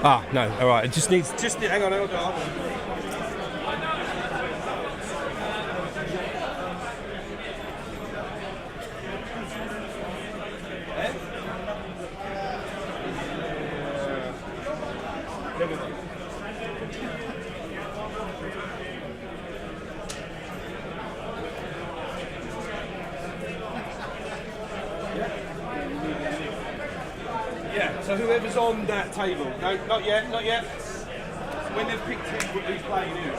Ah, no. All right. It just needs. Hang on. Yeah, so whoever's on that table. No, not yet, not yet. When they've picked who's playing who.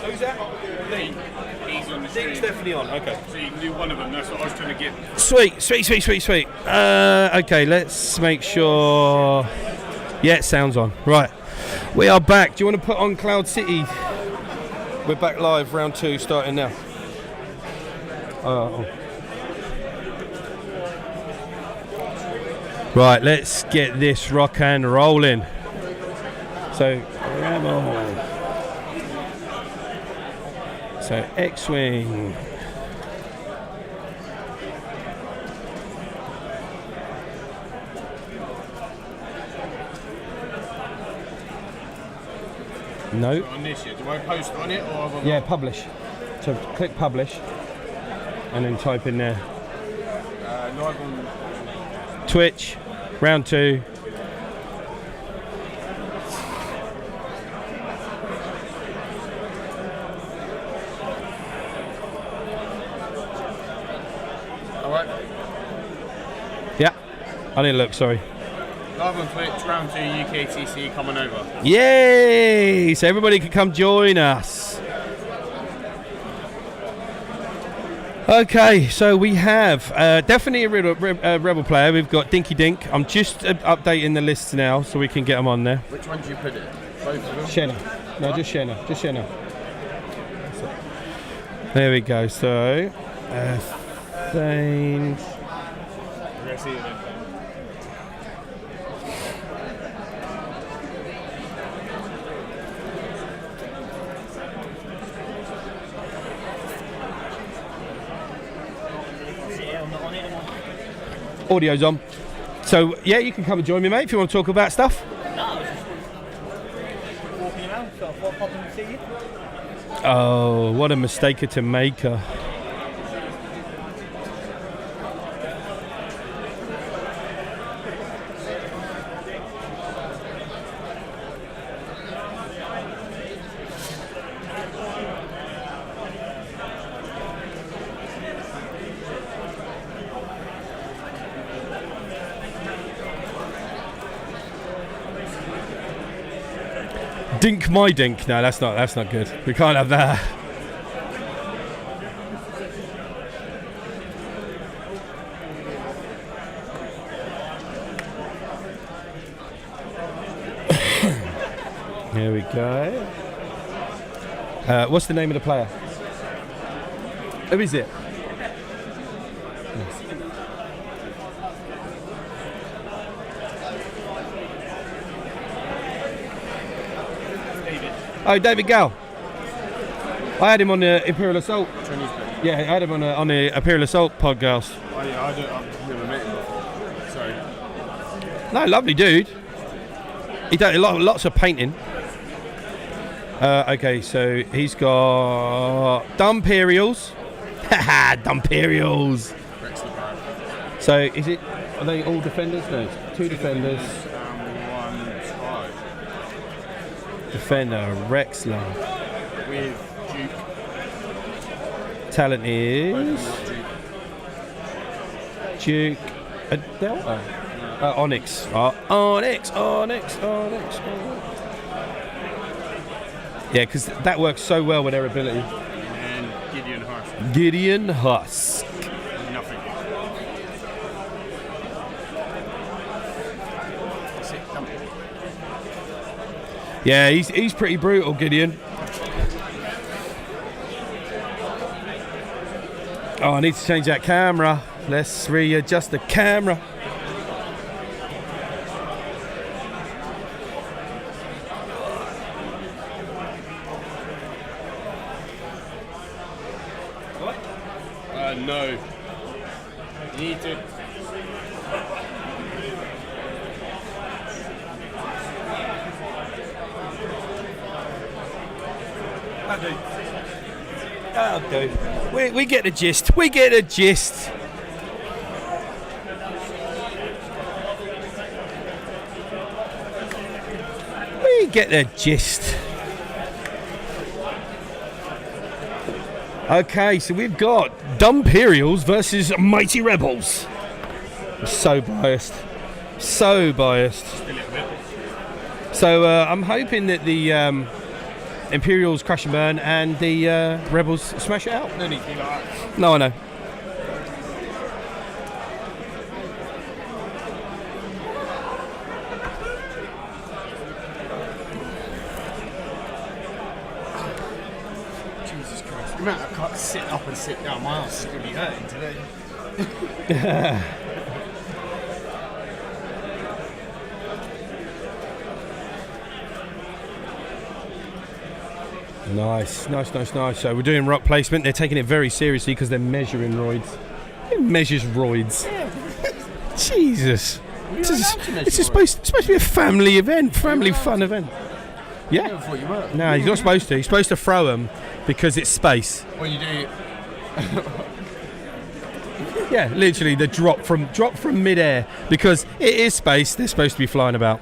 Who's that? Lee. He's on the stream. Lee's definitely on, okay. So you can do one of them, that's what I was trying to get. Sweet. Okay, let's make sure. Yeah, it sounds on. Right. We are back. Do you want to put on Cloud City? We're back live, round 2, starting now. Right, let's get this rock and rolling. So, Rebel. So, Xwing. No. On this year, do I post on it or? Yeah, publish. So click publish, and then type in there. Live on. Twitch, round 2. Alright. Yeah, I didn't look, sorry. Live on Twitch, round 2, UKTC coming over. Yay! So everybody can come join us. Okay, so we have definitely a Rebel player. We've got Dinky Dink. I'm just updating the list now so we can get them on there. Which one do you put it? Both of them? Shenna. No, just Shenna. There we go. So, Thane. We're going to see it then. Audio's on. So, yeah, you can come and join me, mate, if you want to talk about stuff. No, I was just walking around, so I thought I'd pop in and see you. Oh, what a mistake to make. Dink my dink. No, that's not good. We can't have that. Here we go. What's the name of the player? Who is it? Oh, David Gall. I had him on the Imperial Assault. Yeah, I had him on the Imperial Assault podcast. Oh, yeah, I've never met him before. Sorry. No, lovely dude. He does lots of painting. Okay, so he's got Dumperials. Haha, Dumperials. So are they all defenders? No, 2 defenders. One try. Defender, Rexler. With Duke. Talent is Duke. A Delta. Onyx. Onyx. Yeah, because that works so well with their ability. And Gideon Husk. Gideon Husk. Nothing. That's it, come. Yeah, he's pretty brutal, Gideon. Oh, I need to change that camera. Let's readjust the camera. No. You need to. I'll do. We get the gist. We get the gist. We get the gist. Okay, so we've got Dumperials versus Mighty Rebels. I'm so biased. So biased. A little bit. So I'm hoping that the Imperials crash and burn and the Rebels smash it out. No need to be like that. No, I know. Jesus Christ. The amount I can't sit up and sit down, my ass is going to be hurting today. Nice. So we're doing rock placement. They're taking it very seriously because they're measuring roids. Who measures roids? Jesus. This is supposed to be a family event, family fun event. Yeah. I thought you were. No, he's not supposed to. He's supposed to throw them because it's space. When you do Yeah, literally the drop from mid-air because it is space. They're supposed to be flying about.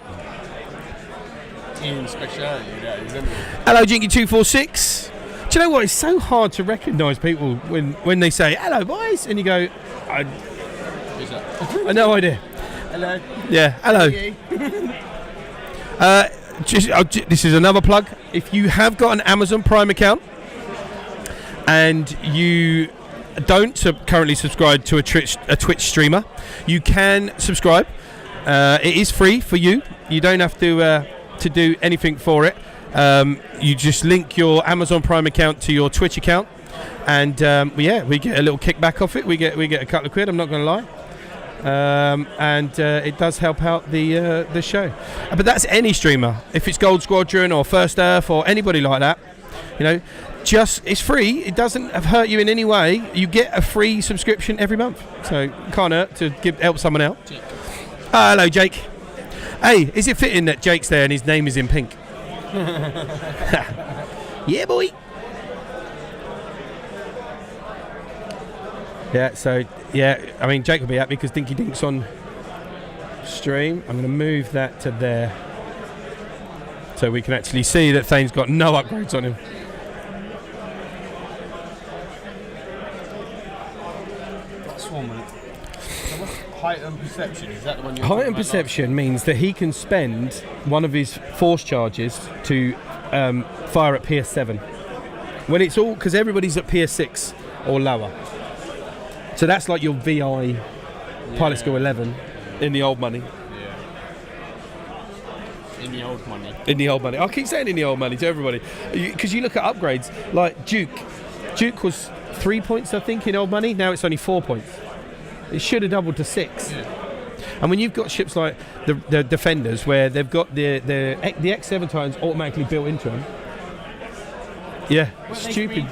team speciality, that is, isn't it? Hello, Jinky246. Do you know what? It's so hard to recognise people when they say hello, boys, and you go, Who's that? I have no idea. Hello. Yeah, hello. This is another plug. If you have got an Amazon Prime account and you don't currently subscribe to a Twitch streamer, you can subscribe. It is free for you. You don't have to do anything for it. You just link your Amazon Prime account to your Twitch account, and we get a little kickback off it. We get a couple of quid. I'm not going to lie. And it does help out the show, but that's any streamer. If it's Gold Squadron or First Earth or anybody like that, you know, just it's free. It doesn't hurt you in any way. You get a free subscription every month, so it can't hurt to help someone out. Hello, Jake. Hey, is it fitting that Jake's there and his name is in pink? Yeah, boy. Yeah, so, yeah, I mean, Jake will be happy because Dinky Dink's on stream. I'm going to move that to there so we can actually see that Thane's got no upgrades on him. That's 1 minute. Height and perception, is that the one you're Height and perception means that he can spend one of his force charges to fire at PS7. When it's all, because everybody's at PS6 or lower. So that's like your VI Pilot Skill 11 in the old money. Yeah. In the old money. In the old money. I keep saying in the old money to everybody. Because you look at upgrades, like Duke. Duke was 3 points, I think, in old money. Now it's only 4 points. It should have doubled to 6. Yeah. And when you've got ships like the Defenders, where they've got the X7 Titans automatically built into them. Yeah, stupid.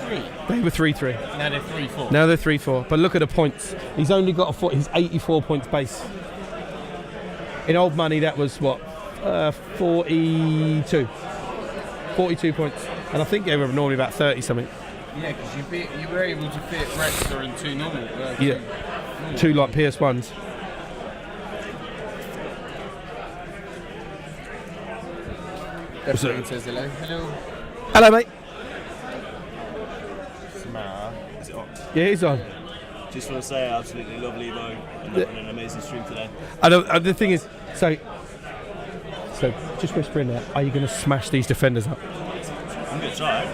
They were 3-3. Now they're 3-4. Now they're 3-4. But look at the points. He's only got he's 84 points base. In old money, that was what? 42. 42 points. And I think they were normally about 30 something. Yeah, because you were able to fit Rexter and 2 normal. Yeah. 2 like PS1s. Everyone says hello. Hello. Hello, mate. Is it on? Yeah, he's on. Just want to say, absolutely lovely, Mo, and having an amazing stream today. The thing is, so just whisper in there. Are you going to smash these Defenders up? I'm going to try.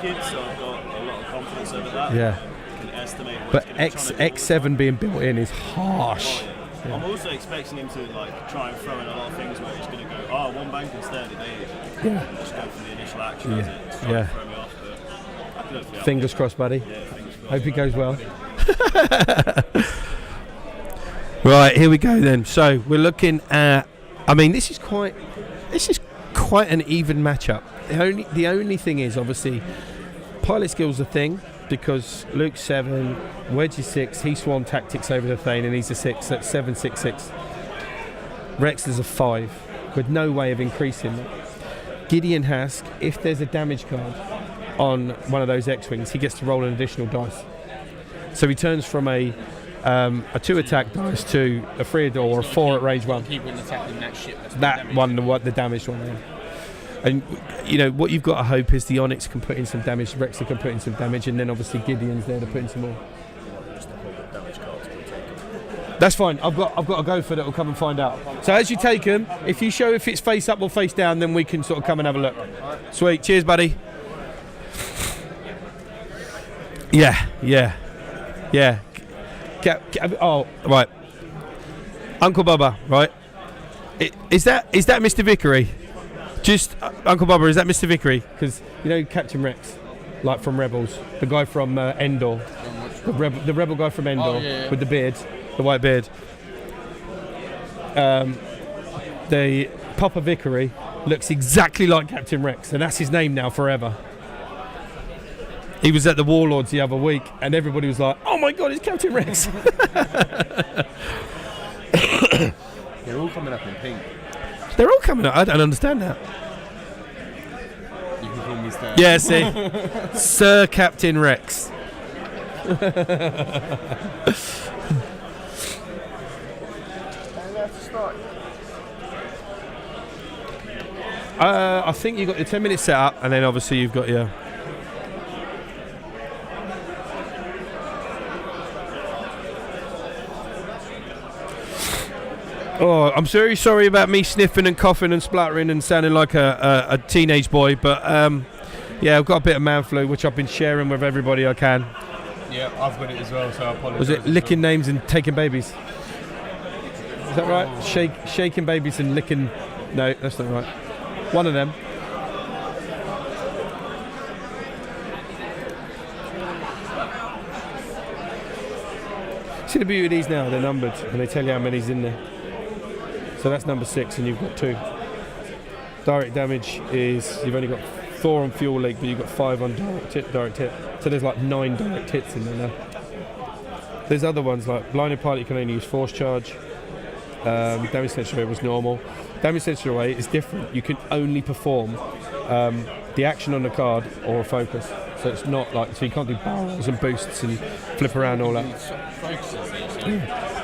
wicked, so I've got a lot of confidence over that. Yeah. I can estimate what But he's gonna be trying to do. X7 being built in is harsh. Oh, yeah. I'm also expecting him to like try and throw in a lot of things where he's going to go, one bank instead, Yeah. and just go for the initial action as it's trying to throw me off. But I can hopefully Fingers crossed, buddy. Yeah, fingers crossed. Hope it goes well. Right, here we go then. So we're looking at. I mean, this is quite an even matchup. The only thing is, obviously, pilot skill's a thing because Luke's 7, Wedge is 6. He swan tactics over the Thane, and he's a 6. That's 7, 6, 6. Rex is a 5 with no way of increasing that. Gideon Hask, if there's a damage card on one of those Xwings, he gets to roll an additional dice. So he turns from a 2 attack dice to a 3 or a 4 at range 1. Keep on attacking that ship. That one, the damaged one. Yeah. And you know what you've got to hope is the Onyx can put in some damage, Rexer can put in some damage, and then obviously Gideon's there to put in some more. That's fine. I've got a gopher that will come and find out. So as you take them, if you show if it's face up or face down, then we can sort of come and have a look. Sweet. Cheers, buddy. Yeah. Oh, right. Uncle Bubba, right? Is that Mr. Vickery? Just Uncle Bubba, is that Mr. Vickery? Because you know Captain Rex, like from Rebels, the guy from Endor, the rebel guy from Endor with the beard, the white beard. The Papa Vickery looks exactly like Captain Rex, and that's his name now forever. He was at the Warlords the other week, and everybody was like, "Oh my God, it's Captain Rex!" They're all coming up in pink. They're all coming up. I don't understand that. You can call me Stan. Yeah, see, Sir Captain Rex. I think you've got your 10 minutes set up, and then obviously you've got your. Oh, I'm very sorry about me sniffing and coughing and spluttering and sounding like a teenage boy, but yeah, I've got a bit of man flu, which I've been sharing with everybody I can. Yeah, I've got it as well, so I apologise. Was it licking names and taking babies? Is that right? Shaking babies and licking... No, that's not right. One of them. See the beauty of these now, they're numbered, and they tell you how many's in there. So that's number 6, and you've got 2. Direct damage is, you've only got 4 on fuel leak, but you've got 5 on direct hit. So there's like 9 direct hits in there now. There's other ones like blinded pilot, you can only use force charge. Damage sensor array was normal. Damage sensor array is different. You can only perform the action on the card or a focus. So it's not like, so you can't do barrels and boosts and flip around all that.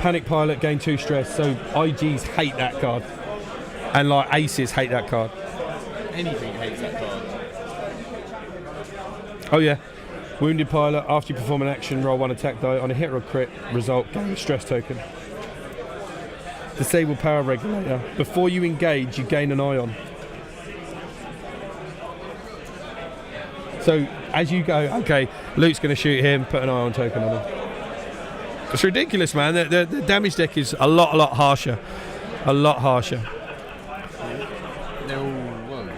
Panic pilot, gain 2 stress. So IGs hate that card, and like aces hate that card. Anything hates that card. Oh yeah. Wounded pilot, after you perform an action, roll 1 attack die. On a hit or crit result, gain a stress token. Disable power regulator. Before you engage, you gain an ion. So as you go, okay, Luke's going to shoot him, put an ion token on him. It's ridiculous, man. The damage deck is a lot harsher. A lot harsher. They're all well.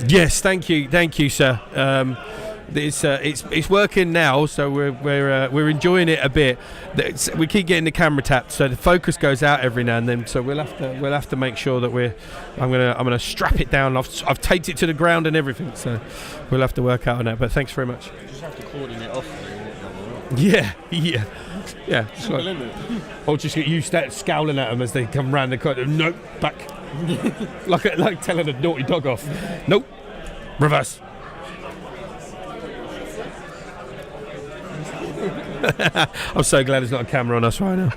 Yes, thank you, sir. It's working now, so we're enjoying it a bit. We keep getting the camera tapped, so the focus goes out every now and then. So we'll have to make sure that I'm gonna strap it down. I've taped it to the ground and everything, so we'll have to work out on that. But thanks very much. You just have to coordinate off. Yeah. Just like, or just get you scowling at them as they come round the corner. Nope, back. like telling a naughty dog off. Nope, reverse. I'm so glad there's not a camera on us right now.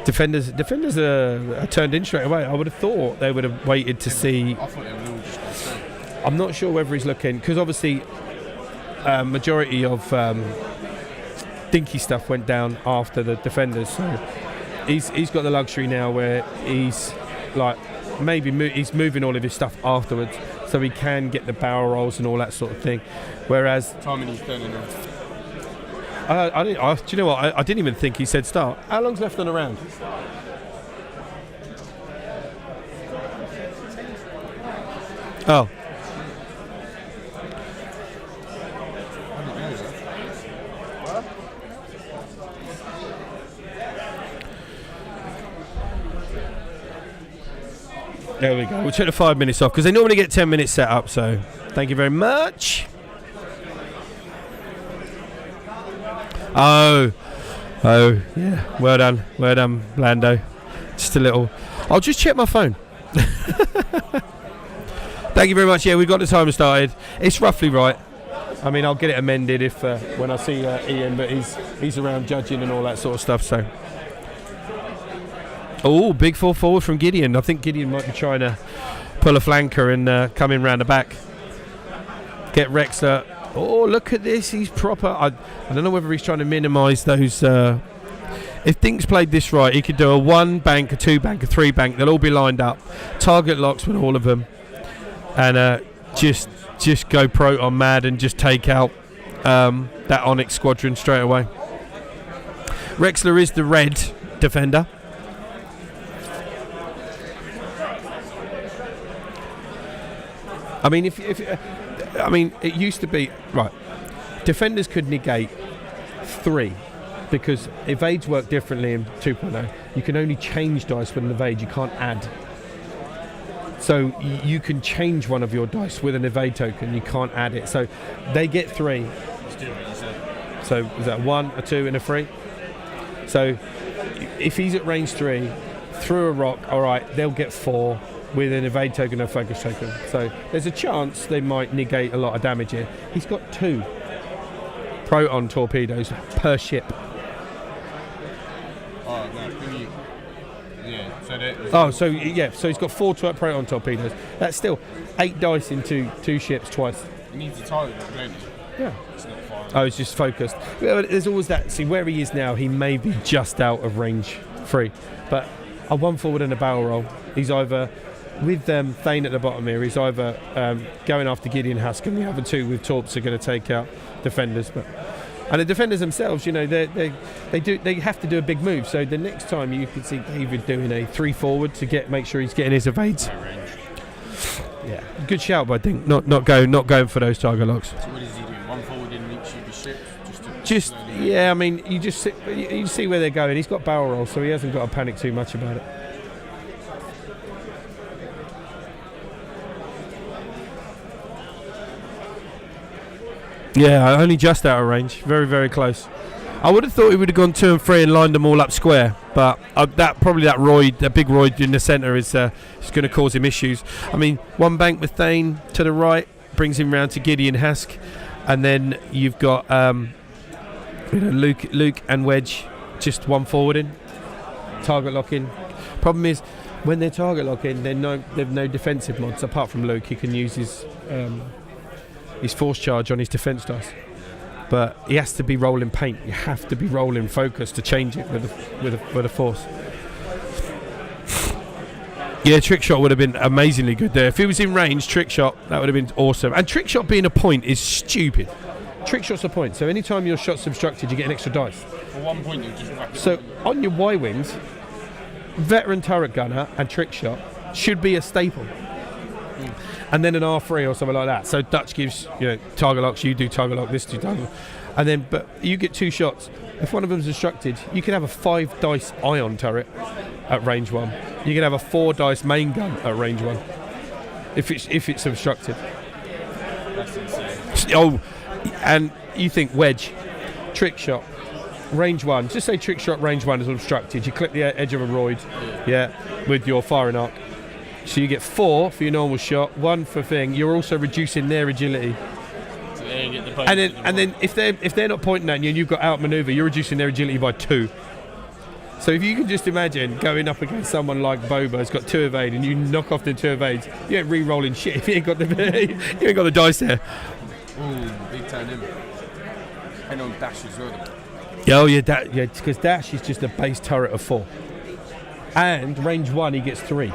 Defenders are turned in straight away. I would have thought they would have waited to see. I thought they were all just going to stay. I'm not sure whether he's looking, because obviously majority of dinky stuff went down after the defenders, so he's got the luxury now where he's like he's moving all of his stuff afterwards, so he can get the barrel rolls and all that sort of thing. Whereas Timing he's turning on. do you know what? I didn't even think he said start. How long's left on the round? Oh. There we go. We'll take the 5 minutes off because they normally get 10 minutes set up. So thank you very much. Oh, yeah. Well done, Lando. Just a little. I'll just check my phone. Thank you very much. Yeah, we've got the timer started. It's roughly right. I mean, I'll get it amended if when I see Ian, but he's around judging and all that sort of stuff. So. Oh, big fall forward from Gideon. I think Gideon might be trying to pull a flanker and come in round the back. Get Rexler. Oh, look at this. He's proper. I don't know whether he's trying to minimise those. If Dink's played this right, he could do a 1 bank, a 2 bank, a 3 bank. They'll all be lined up. Target locks with all of them. And just go Proton mad and just take out that Onyx squadron straight away. Rexler is the red defender. I mean, it used to be right. Defenders could negate 3 because evades work differently in 2.0. You can only change dice with an evade. You can't add. So you can change one of your dice with an evade token. You can't add it. So they get 3. So is that 1, a 2, and a 3? So if he's at range 3, through a rock, all right, they'll get 4. With an evade token or focus token. So there's a chance they might negate a lot of damage here. He's got 2 Proton torpedoes per ship. Oh, no, so he's got 4 Proton torpedoes. That's still 8 dice into 2 ships twice. He needs a target, don't he? Yeah. It's not far. Oh, it's just focused. Well, there's always that. See, where he is now, he may be just out of range 3. But a 1 forward and a barrel roll. He's either... With Thane at the bottom here, he's either going after Gideon Husk, and the other 2 with Torps are going to take out defenders. And the defenders themselves, you know, they have to do a big move. So the next time you could see David doing a 3 forward to make sure he's getting his evades. Yeah, good shout, but I think not going for those target locks. So what is he doing? 1 forward in each of his ships? Just yeah, I mean, you see where they're going. He's got barrel roll, so he hasn't got to panic too much about it. Yeah, only just out of range. Very, very close. I would have thought he would have gone 2 and 3 and lined them all up square, but that big Royd in the centre is going to cause him issues. I mean, 1 bank with Thane to the right brings him round to Gideon Husk, and then you've got Luke and Wedge just 1 forward in, target locking. Problem is, when they're target locking, they've no defensive mods apart from Luke. He can use his force charge on his defence dice, but he has to be rolling paint. You have to be rolling focus to change it with a force. Yeah, trick shot would have been amazingly good there. If he was in range, trick shot, that would have been awesome. And trick shot being a point is stupid. Trick shot's a point, so anytime your shot's obstructed, you get an extra dice. For 1 point, you just whack it. So on your Y-wings, veteran turret gunner and trick shot should be a staple. And then an R3 or something like that. So Dutch gives, target locks, you do target lock, this do target lock. And then, but you get 2 shots. If one of them's obstructed, you can have a 5 dice ion turret at range 1. You can have a 4 dice main gun at range 1. If it's obstructed. That's insane. Oh, and you think Wedge, trick shot, range 1. Just say trick shot, range 1 is obstructed. You clip the edge of a roid, with your firing arc. So you get 4 for your normal shot, 1 for thing. You're also reducing their agility. So they get the and then if they're not pointing at you and you've got outmaneuver, you're reducing their agility by 2. So if you can just imagine going up against someone like Boba who's got 2 evade and you knock off the 2 evades, you ain't re-rolling shit if you ain't got the dice there. Ooh, big turn in. And on dash as well. Oh yeah, because dash is just a base turret of 4. And range 1 he gets 3.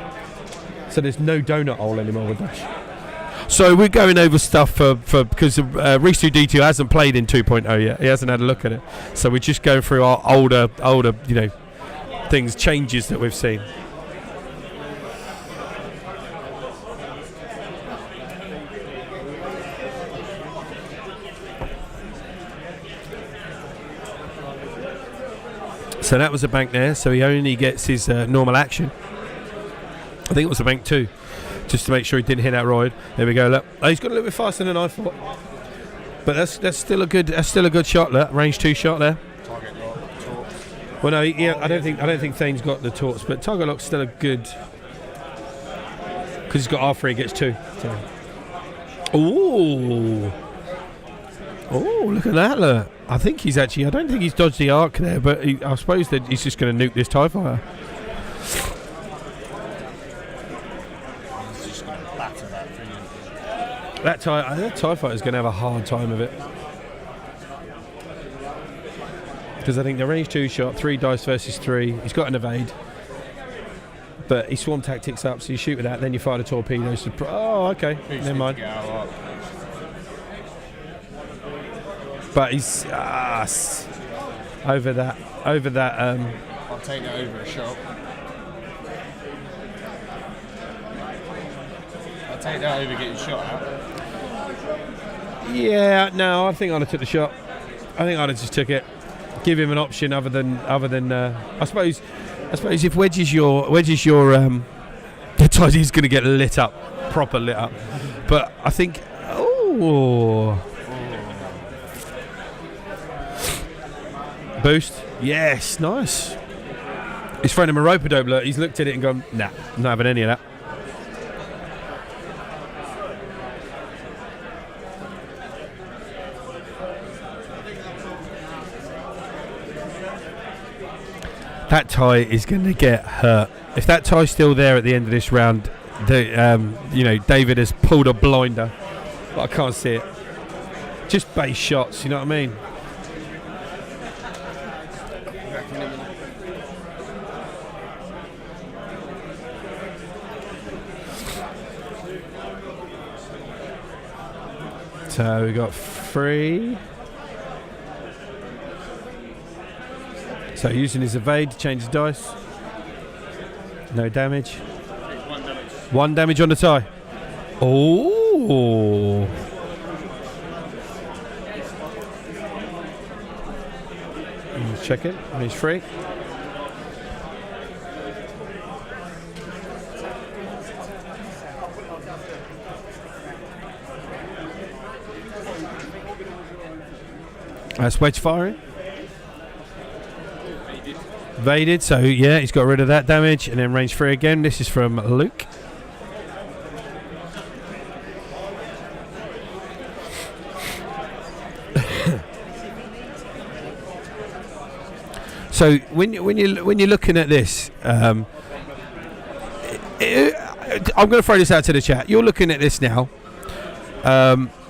So there's no donut hole anymore with Dash. So we're going over stuff for because Reese 2D2 hasn't played in 2.0 yet. He hasn't had a look at it. So we're just going through our older things, changes that we've seen. So that was a bank there. So he only gets his normal action. I think it was a bank 2. Just to make sure he didn't hit that ride. There we go. Look, he's got a little bit faster than I thought, but that's still a good shot. Look, range 2 shot there. Target lock, torques. Well, no, yeah, I don't think Thane's got the torques, but target lock's still a good because he's got R3, he gets 2. So. Ooh, look at that! Look, I think he's actually. I don't think he's dodged the arc there, but I suppose that he's just going to nuke this TIE fighter. That TIE fighter is going to have a hard time of it. Because I think the range 2 shot, 3 dice versus 3. He's got an evade. But he swarm tactics up, so you shoot with that, then you fire the torpedoes. Oh, okay. Never mind. But he's over that. I'll take that over a shot. I'll take that over getting shot at. Yeah, no, I think I'd have took the shot. I think I'd have just took it. Give him an option other than. I suppose if Wedge is your the TIE is going to get lit up, proper lit up. But I think. Boost. Yes, nice. He's thrown him a rope-a-dope. Look, he's looked at it and gone, nah, not having any of that. That TIE is going to get hurt. If that TIE's still there at the end of this round, David has pulled a blinder, but I can't see it. Just base shots, you know what I mean? So we got 3. So using his evade to change his dice. No damage. 1 damage on the TIE. Oh. Let's check it. He's free. That's wedge firing. Evaded, so yeah, he's got rid of that damage, and then range 3 again. This is from Luke. So when you're looking at this, I'm going to throw this out to the chat. You're looking at this now.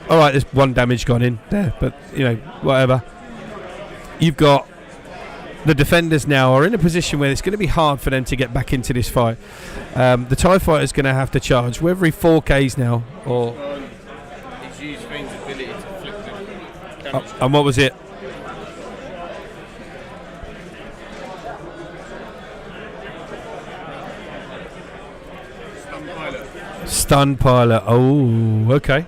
All right, there's 1 damage gone in there, but whatever. You've got the defenders now are in a position where it's going to be hard for them to get back into this fight. The TIE fighter is going to have to charge. We're every 4Ks now, or. He's used Thing's ability to flip the damage. And what was it? Stun pilot. Oh, okay.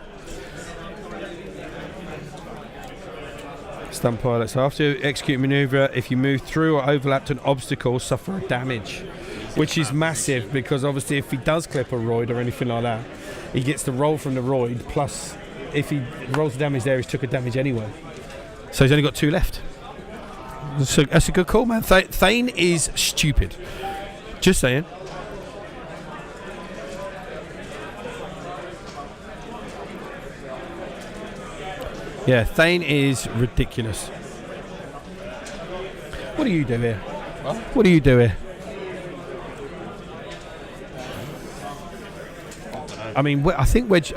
Stun pilot. So after you execute maneuver, if you move through or overlapped an obstacle, suffer a damage, which is massive because obviously if he does clip a roid or anything like that, he gets the roll from the roid. Plus, if he rolls the damage there, he's took a damage anyway. So he's only got 2 left. That's a good call, man. Thane is stupid. Just saying. Yeah, Thane is ridiculous. What do you do here? What do you do here? I mean, I think Wedge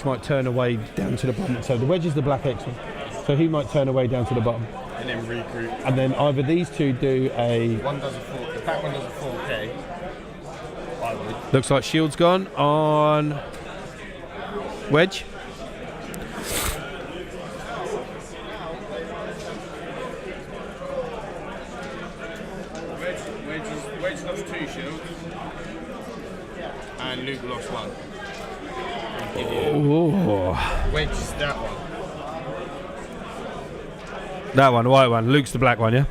might turn away down to the bottom. So the Wedge is the black X-Wing. So he might turn away down to the bottom. And then regroup. And then either these two do a. One does a 4. The back one does a 4K. I would. Looks like shield's gone on wedge. Wedge lost 2 shields. And Luke lost 1. Oh, Wedge is that one. that one, the white one. Luke's the black one, yeah.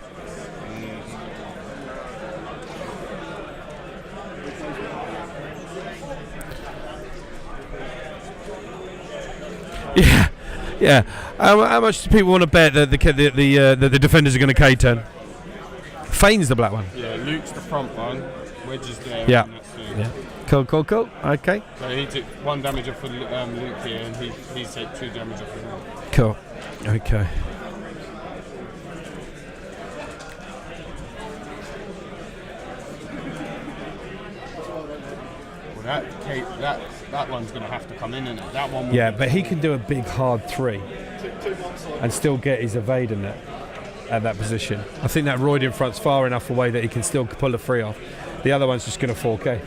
Yeah, yeah. How much do people want to bet that the defenders are going to K-turn? Fane's the black one. Yeah, Luke's the front one. Wedge is there. Yeah. And that's Yeah. Cool. Okay. So he took 1 damage off for Luke here, and he's taken 2 damage off as well. Cool. Okay. Well, that one's going to have to come in, isn't it? That one. Yeah, but he can do a big hard 3 and still get his evade in it at that position. I think that Royd in front's far enough away that he can still pull a 3 off. The other one's just going to 4K.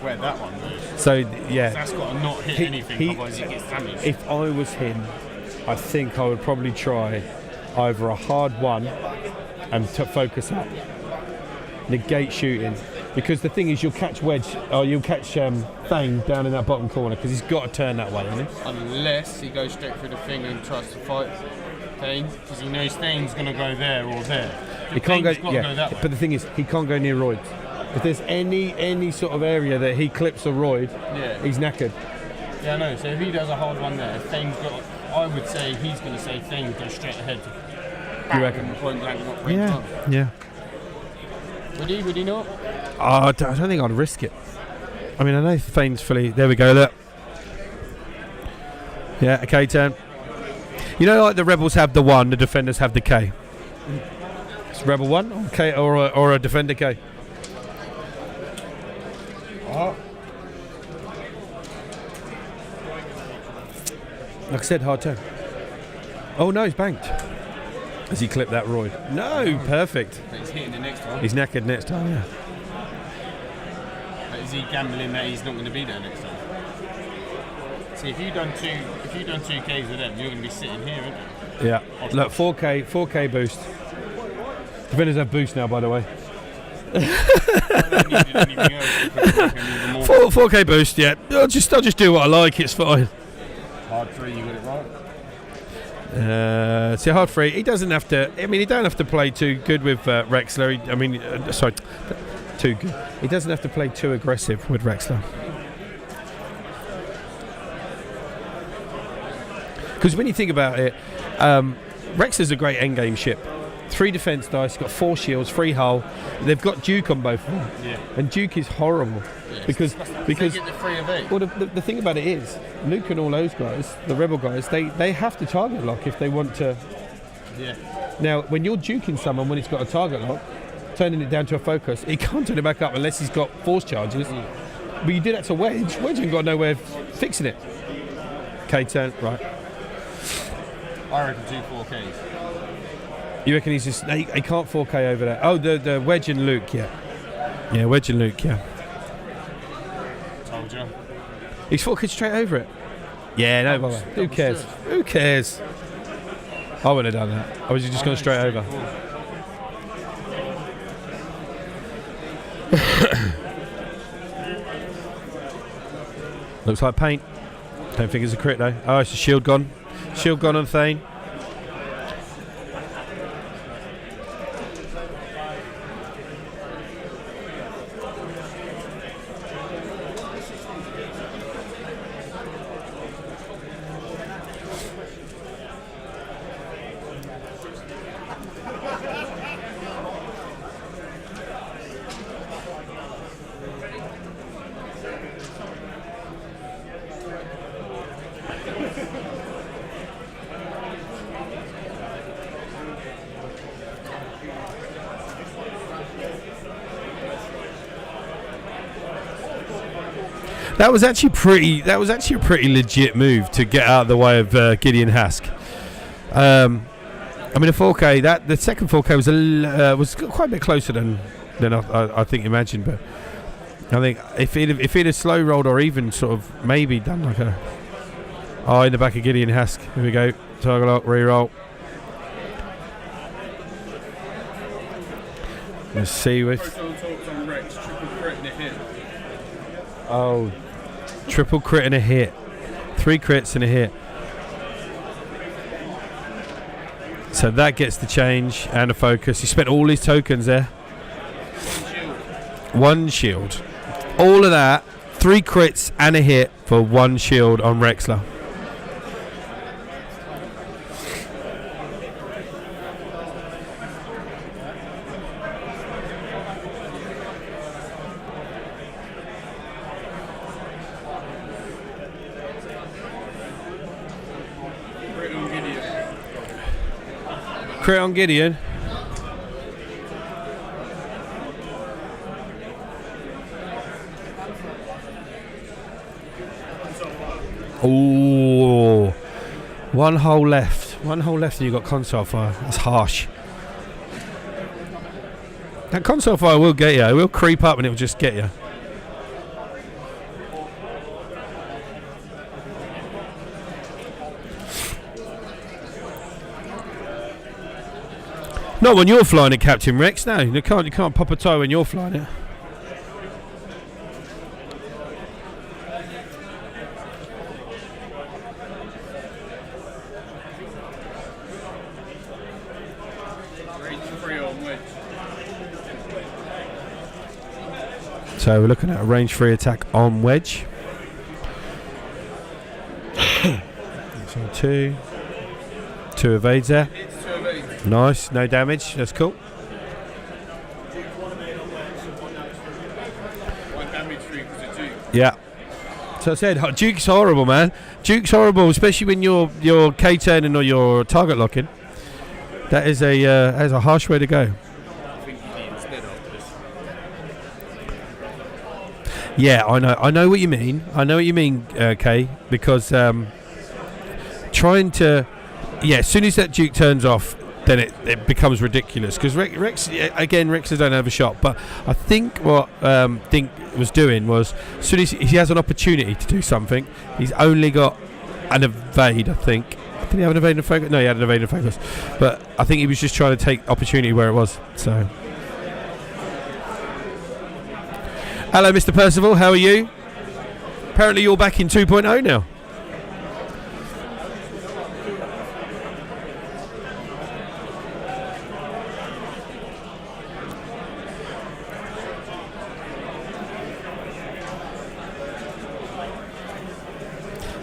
Where that one goes. So yeah, That's got to not hit anything, otherwise he gets damaged. if I was him, I think I would probably try either a hard 1 and to focus up, negate shooting, because the thing is you'll catch Wedge or you'll catch Thane down in that bottom corner because he's got to turn that way, hasn't he? Unless he goes straight through the thing and tries to fight Thane, because he knows Thane's going to go there or there. He can't go. Thane's gotta Yeah, go that way. but the thing is he can't go near Royd. If there's any sort of area that he clips a Royd, Yeah. he's knackered. Yeah, I know. So if he does a hard one there, Thane's got. I would say he's going to say Thane go straight ahead. You reckon? Point blank, not range on. Yeah. Would he not? I don't think I'd risk it. I mean, I know Thane's fully. There we go. Look. Yeah. A K-turn. You know, like the rebels have the 1, the defenders have the K. It's rebel 1 or K or a defender K. Like I said, hard turn. Oh no, he's banked. Has he clipped that Royd? No, perfect. But he's hitting the next one. He's knackered next time, yeah. But is he gambling that he's not going to be there next time? See, if you've done 2Ks with them, you're going to be sitting here, aren't you? Yeah. Look, 4K boost. Defenders have boost now, by the way. I don't need anything else because I can even more. 4K boost, yeah. I'll just do what I like. It's fine. Hard 3, you got it right. See, hard 3. He doesn't have to. I mean, he don't have to play too good with Rexler. Too good. He doesn't have to play too aggressive with Rexler. Because when you think about it, Rexler's a great endgame ship. 3 defense dice, got 4 shields, 3 hull. They've got Duke on both of them, Yeah. and Duke is horrible because They get the 3 of 8. well, the thing about it is Luke and all those guys, the rebel guys, they have to target lock if they want to. Yeah. Now, when you're duking someone when he's got a target lock, turning it down to a focus, he can't turn it back up unless he's got force charges. But you do that to Wedge. Wedge ain't got no way of fixing it. K-turn, right. I reckon 2 4Ks. You reckon he's just... He can't 4K over that. Oh, the Wedge and Luke, yeah. Yeah, Wedge and Luke, yeah. Told you. He's 4K straight over it. Yeah, no bother. Who cares? Who cares? I wouldn't have done that. I was just gone straight over. Looks like paint. Don't think it's a crit though. Oh, it's a shield gone. Shield gone on Thane. That was actually a pretty legit move to get out of the way of Gideon Hask. I mean, a 4K. The second 4K was quite a bit closer than I think imagined, I think if he'd have slow rolled or even sort of maybe done like a... Oh, in the back of Gideon Hask. Here we go. Target lock, re-roll. Let's see with... Oh, triple crit and a hit. 3 crits and a hit. So that gets the change and a focus. He spent all his tokens there. 1 shield. All of that, 3 crits and a hit for 1 shield on Rexler. Crit on Gideon. Ooh. 1 hole left. 1 hole left and you got console fire. That's harsh. That console fire will get you. It will creep up and it will just get you. Not when you're flying it, Captain Rex. No, you can't pop a toe when you're flying it. So we're looking at a range 3 attack on wedge. So 2 evades there. Nice, no damage. That's cool. 1 damage free because of Duke. Yeah. So I said, Duke's horrible, man. Duke's horrible, especially when you're K-turning or you're target locking. That is a harsh way to go. I think you need instead of this. Yeah, I know what you mean. I know what you mean, Kay, because trying to, as soon as that Duke turns off, then it becomes ridiculous. Because Rex don't have a shot. But I think what Dink was doing was, as soon as he has an opportunity to do something, he's only got an evade, I think. Did he have an evade and focus? No, he had an evade and focus. But I think he was just trying to take opportunity where it was. So, hello, Mr. Percival. How are you? Apparently, you're back in 2.0 now.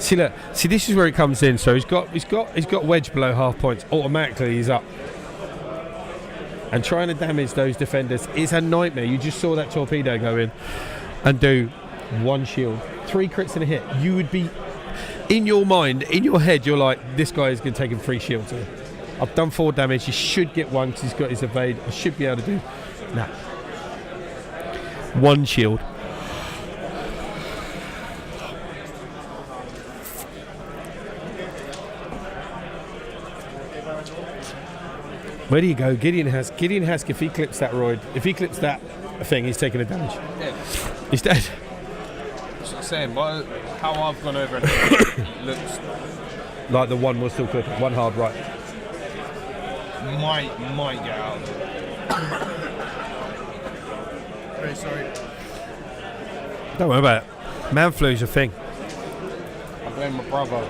See, this is where it comes in. So he's got wedge below half points. Automatically, he's up. And trying to damage those defenders is a nightmare. You just saw that torpedo go in and do 1 shield, 3 crits and a hit. You would be in your mind, in your head. You're like, this guy is going to take him 3 shields here. I've done 4 damage. He should get 1 because he's got his evade. I should be able to do. Nah. 1 shield. Where do you go? Gideon Hask, if he clips that roid, if he clips that thing, he's taking a damage. Yeah. He's dead. That's what I'm saying, but how I've gone over and looks like the 1 was still clipping, 1 hard right. Might get out. Very sorry. Don't worry about it. Man flu's a thing. I blame my brother.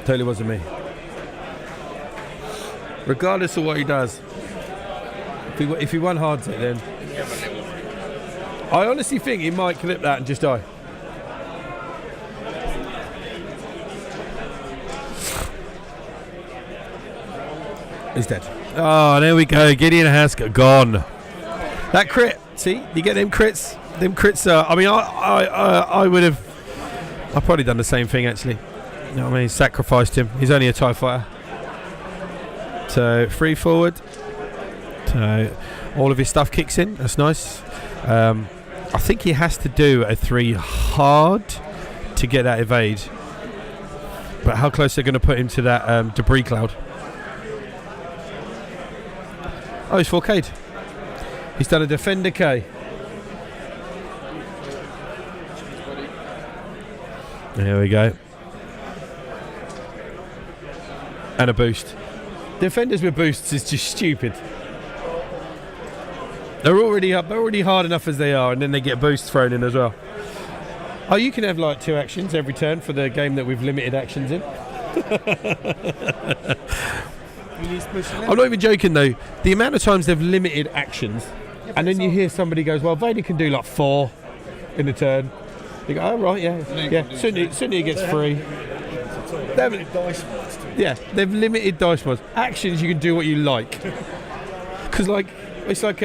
Totally wasn't me. Regardless of what he does, if he one hards it, then I honestly think he might clip that and just die. He's dead. Oh, there we go. Gideon Hask gone. That crit. See, you get them crits. Them crits are. I mean, I would have. I've probably done the same thing actually. You know what I mean? Sacrificed him. He's only a TIE fighter. So free forward. So all of his stuff kicks in. That's nice. I think he has to do a 3 hard to get that evade. But how close they're going to put him to that debris cloud? Oh, he's 4K'd. He's done a Defender K. There we go. And a boost. Defenders with boosts is just stupid. They're already up. They're already hard enough as they are, and then they get a boost thrown in as well. Oh, you can have like 2 actions every turn for the game that we've limited actions in. I'm not even joking though. The amount of times they've limited actions, and then you hear somebody goes, "Well, Vader can do like 4 in a turn." You go, "Oh right, yeah. Sunny gets 3." Yeah, they've limited dice mods. Actions, you can do what you like. Because like it's like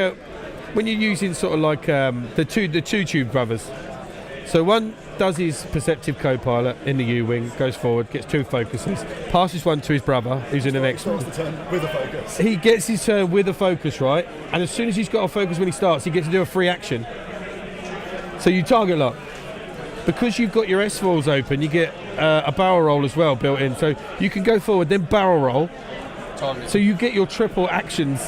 when you're using sort of like the two tube brothers. So one does his perceptive co-pilot in the U-wing, goes forward, gets 2 focuses, passes 1 to his brother, who's in the next one. With a focus. He gets his turn with a focus, right? And as soon as he's got a focus when he starts, he gets to do a free action. So you target lock. Because you've got your S-falls open, you get a barrel roll as well built in. So you can go forward, then barrel roll. Target. So you get your triple actions.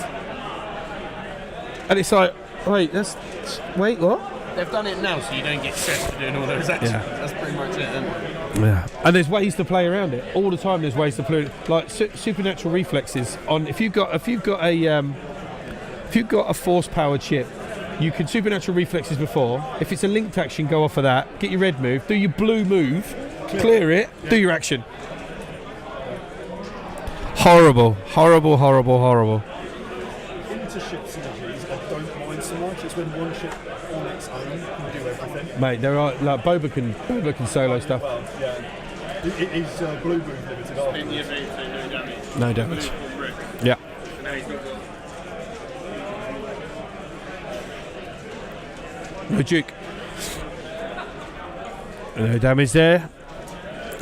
And it's like, wait, what? They've done it now, so you don't get set for doing all those actions. Yeah. That's pretty much it, isn't it? Yeah. And there's ways to play around it. All the time there's ways to play, like supernatural reflexes on if you've got a force powered ship, you can supernatural reflexes before. If it's a linked action, go off of that, get your red move, do your blue move, clear it, do your action. Horrible. Inter-ship synergies I don't mind so much. It's when one ship on its own can do everything. Mate, there are like Boba can solo stuff. Well, yeah. It is blue move limited, aren't In the it? event, so no damage. No damage. Blue brick. Yeah. So now he's not got. No Duke. No damage there.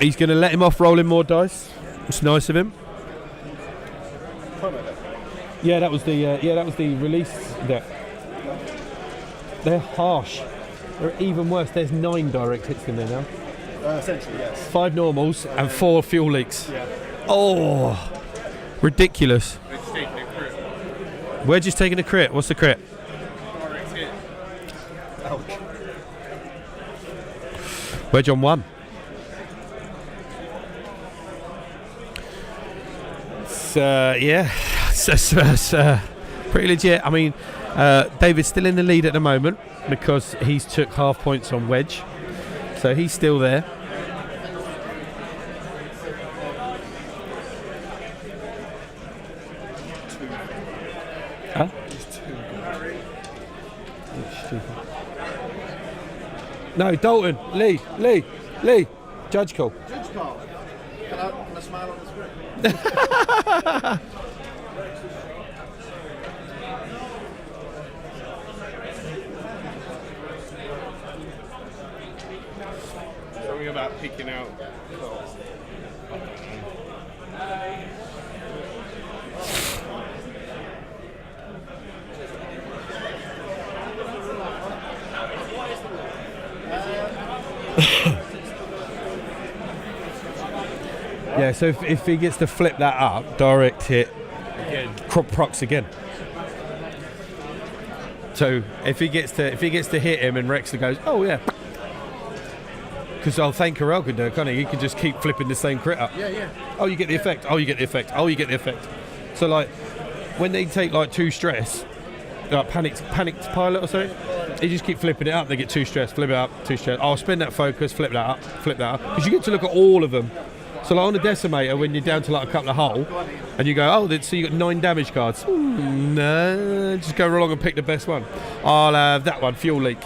He's going to let him off rolling more dice. It's nice of him. Yeah, that was the release deck. They're harsh. They're even worse. There's 9 direct hits in there now. Essentially, yes. 5 normals and 4 fuel leaks. Yeah. Oh, ridiculous. We're just taking a crit. We're just taking a crit. What's the crit? Direct hit. Ouch. Wedge on 1. It's pretty legit. I mean, David's still in the lead at the moment because he's took half points on Wedge, so he's still there. Huh? No, Dalton, Lee, judge call. Judge call. Can I smile on the screen? Something about picking out. Yeah, so if he gets to flip that up, direct hit, Again. procs again. So if he gets to hit him and Rexler goes, oh yeah, because I'll think Corel can do it, can't he? He can just keep flipping the same crit up. Yeah. Oh, you get the effect. Oh, you get the effect. Oh, you get the effect. So like when they take like 2 stress, like panicked pilot or something, they just keep flipping it up. They get 2 stress, flip it up, 2 stress. I'll spend that focus, flip that up, because you get to look at all of them. So like on a decimator, when you're down to like a couple of hull, and you go, oh, so you got 9 damage cards. No, just go along and pick the best one. I'll have that one, fuel leak,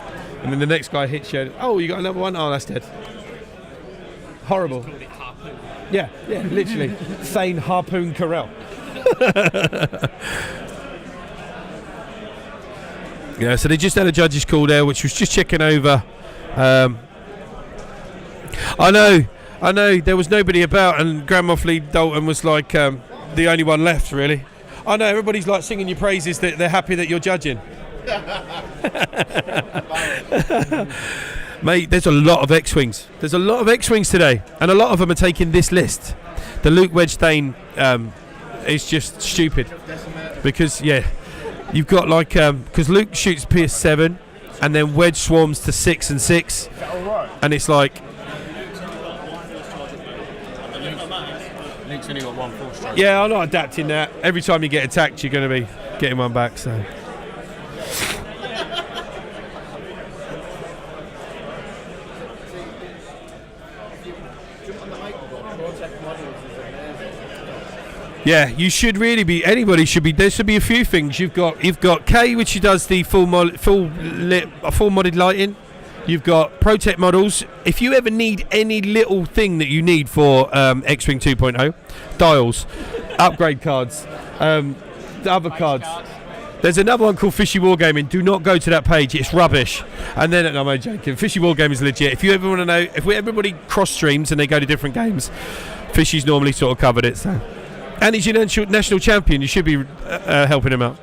and then the next guy hits you. Oh, you got another one. Oh, that's dead. Horrible. Yeah, literally. Thane harpoon Corel. Yeah, so they just had a judge's call there, which was just checking over. I know, there was nobody about, and Grand Moff Lee Dalton was like the only one left, really. I know, everybody's like singing your praises, that they're happy that you're judging. Mate, there's a lot of Xwings. There's a lot of Xwings today, and a lot of them are taking this list. The Luke Wedge Thane is just stupid. Because, yeah, You've got like because Luke shoots PS7, and then wedge swarms to 6 and 6, Is that alright? and it's like Luke's only got 1 full stroke. yeah, I'm not adapting that. Every time you get attacked, you're going to be getting one back. So yeah, you should really be. Anybody should be. There should be a few things. You've got K, which she does the full modded lighting. You've got ProTech models. If you ever need any little thing that you need for Xwing 2.0, dials, upgrade cards, the other cards. There's another one called Fishy Wargaming. Do not go to that page. It's rubbish. And then, no, I'm joking. Fishy Wargaming is legit. If you ever want to know, if everybody cross streams and they go to different games, Fishy's normally sort of covered it. So. And he's your national champion. You should be helping him out.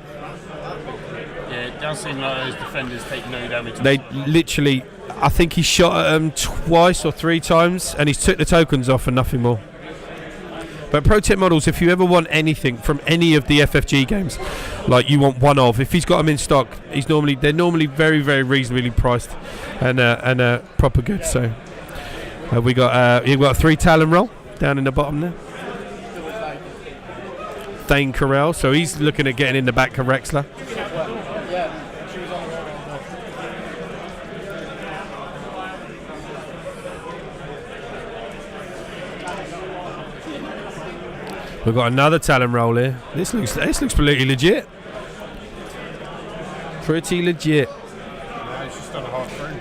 Yeah, it does seem like those defenders take no damage. They literally, I think he shot at them twice or 3 times, and he's took the tokens off and nothing more. But ProTech models, if you ever want anything from any of the FFG games, like you want one of, if he's got them in stock, they're normally very, very reasonably priced and proper good. So you've got a 3 Talon roll down in the bottom there. Thane Carell, so he's looking at getting in the back of Rexler. We've got another Talon roll here. This looks pretty legit. Pretty legit. It's just done a half through.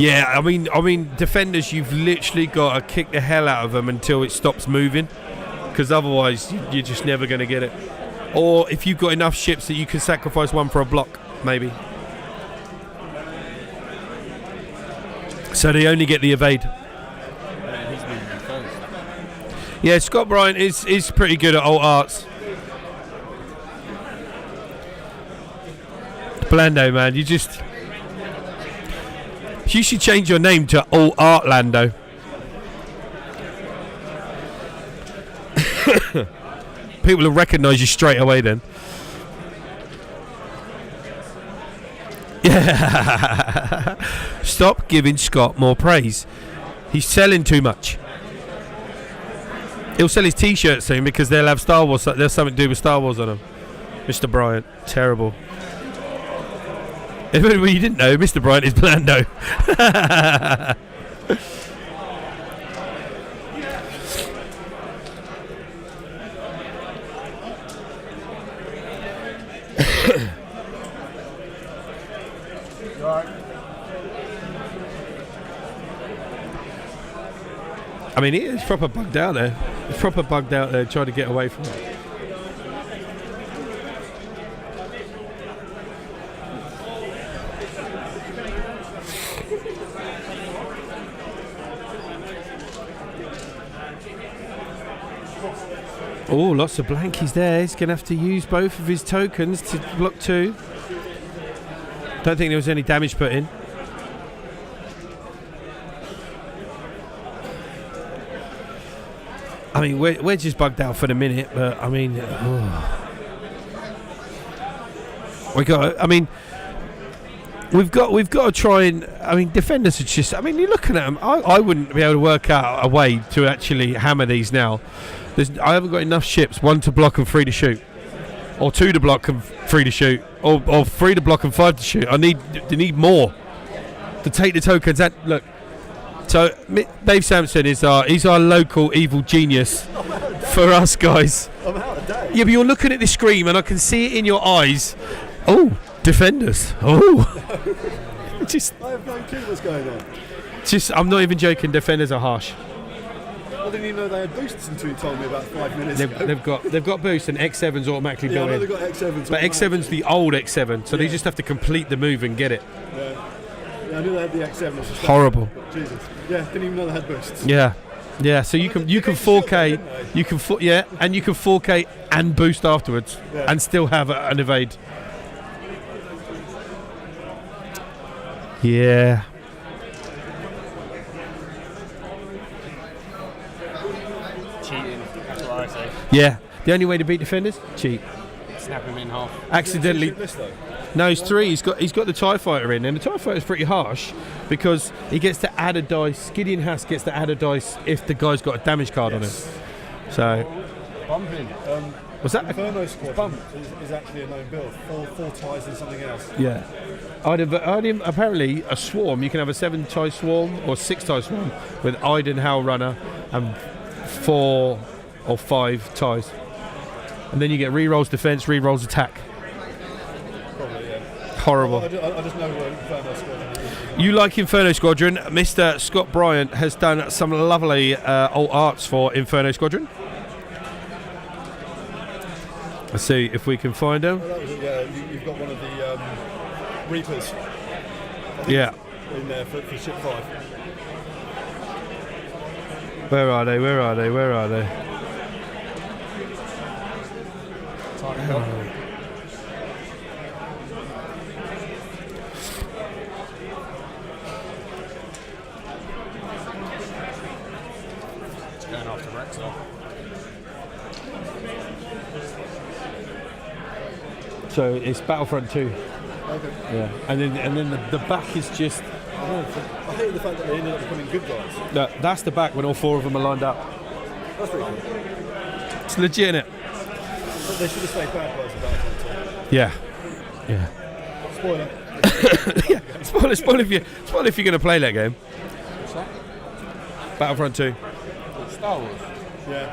Yeah, I mean, defenders, you've literally got to kick the hell out of them until it stops moving. Because otherwise you're just never going to get it. Or if you've got enough ships that you can sacrifice one for a block, maybe. So they only get the evade. Yeah, he's moving first. Yeah, Scott Bryant is pretty good at alt arts. Blando, man, you should change your name to Alt Art Lando. People will recognise you straight away then. Yeah. Stop giving Scott more praise. He's selling too much. He'll sell his t-shirt soon because they'll have Star Wars. There's something to do with Star Wars on them. Mr. Bryant, terrible. If you didn't know, Mr. Bryant is Blando. I mean, he's proper bugged out there. He's proper bugged out there trying to get away from it. Oh, lots of blankies there. He's going to have to use both of his tokens to block 2. Don't think there was any damage put in. I mean, we're just bugged out for the minute, but I mean, we've got to try and. I mean, defenders are just. I mean, you're looking at them. I wouldn't be able to work out a way to actually hammer these now. I haven't got enough ships. 1 to block and 3 to shoot, or 2 to block and 3 to shoot, or 3 to block and 5 to shoot. They need more to take the tokens. And look. So Dave Sampson is our local evil genius for us guys. I'm out of date. Yeah, but you're looking at the screen and I can see it in your eyes. Oh, defenders. Oh. I have no clue what's going on. I'm not even joking. Defenders are harsh. I didn't even know they had boosts until you told me about 5 minutes ago. They've got boosts and X7's automatically Yeah, I built know in. they've got X7s. But X7's the old X7, so they just have to complete the move and get it. Yeah, I knew they had the X7. It's just Horrible. Jesus. Yeah, didn't even know they had boosts. Yeah. So you can 4K, you can 4K and boost afterwards, and still have an evade. Yeah. Cheating, that's what I say. Yeah. The only way to beat defenders, cheat. snap him in half. accidentally. This though. No, he's 3. He's got the TIE fighter in, and the TIE fighter's pretty harsh because he gets to add a dice. Gideon Haas gets to add a dice if the guy's got a damage card on him. So, Bumping. was that? Inferno Squadron is actually a known build. Four ties and something else. Yeah. Iden, apparently, a swarm, you can have a 7-tie swarm or 6-tie swarm with Iden Howl Runner and 4 or 5 ties. And then you get re-rolls defense, re-rolls attack. Probably, yeah. Horrible. I just know Inferno Squadron. You like Inferno Squadron. Mr. Scott Bryant has done some lovely alt arts for Inferno Squadron. Let's see if we can find them. Well, that was, you've got one of the Reapers. Yeah. In there for ship 5. Where are they? Where are they? Where are they? It's going after Rex though. So it's Battlefront 2. Okay. Yeah. And then the back is just. I hate the fact that they ended up becoming good guys. No, that's the back when all 4 of them are lined up. That's pretty cool. It's legit, innit? But they should have stayed bad guys about that. Yeah. Yeah. Spoiler. Yeah. Spoil if you're going to play that game. What's that? Battlefront 2. Star Wars. Yeah.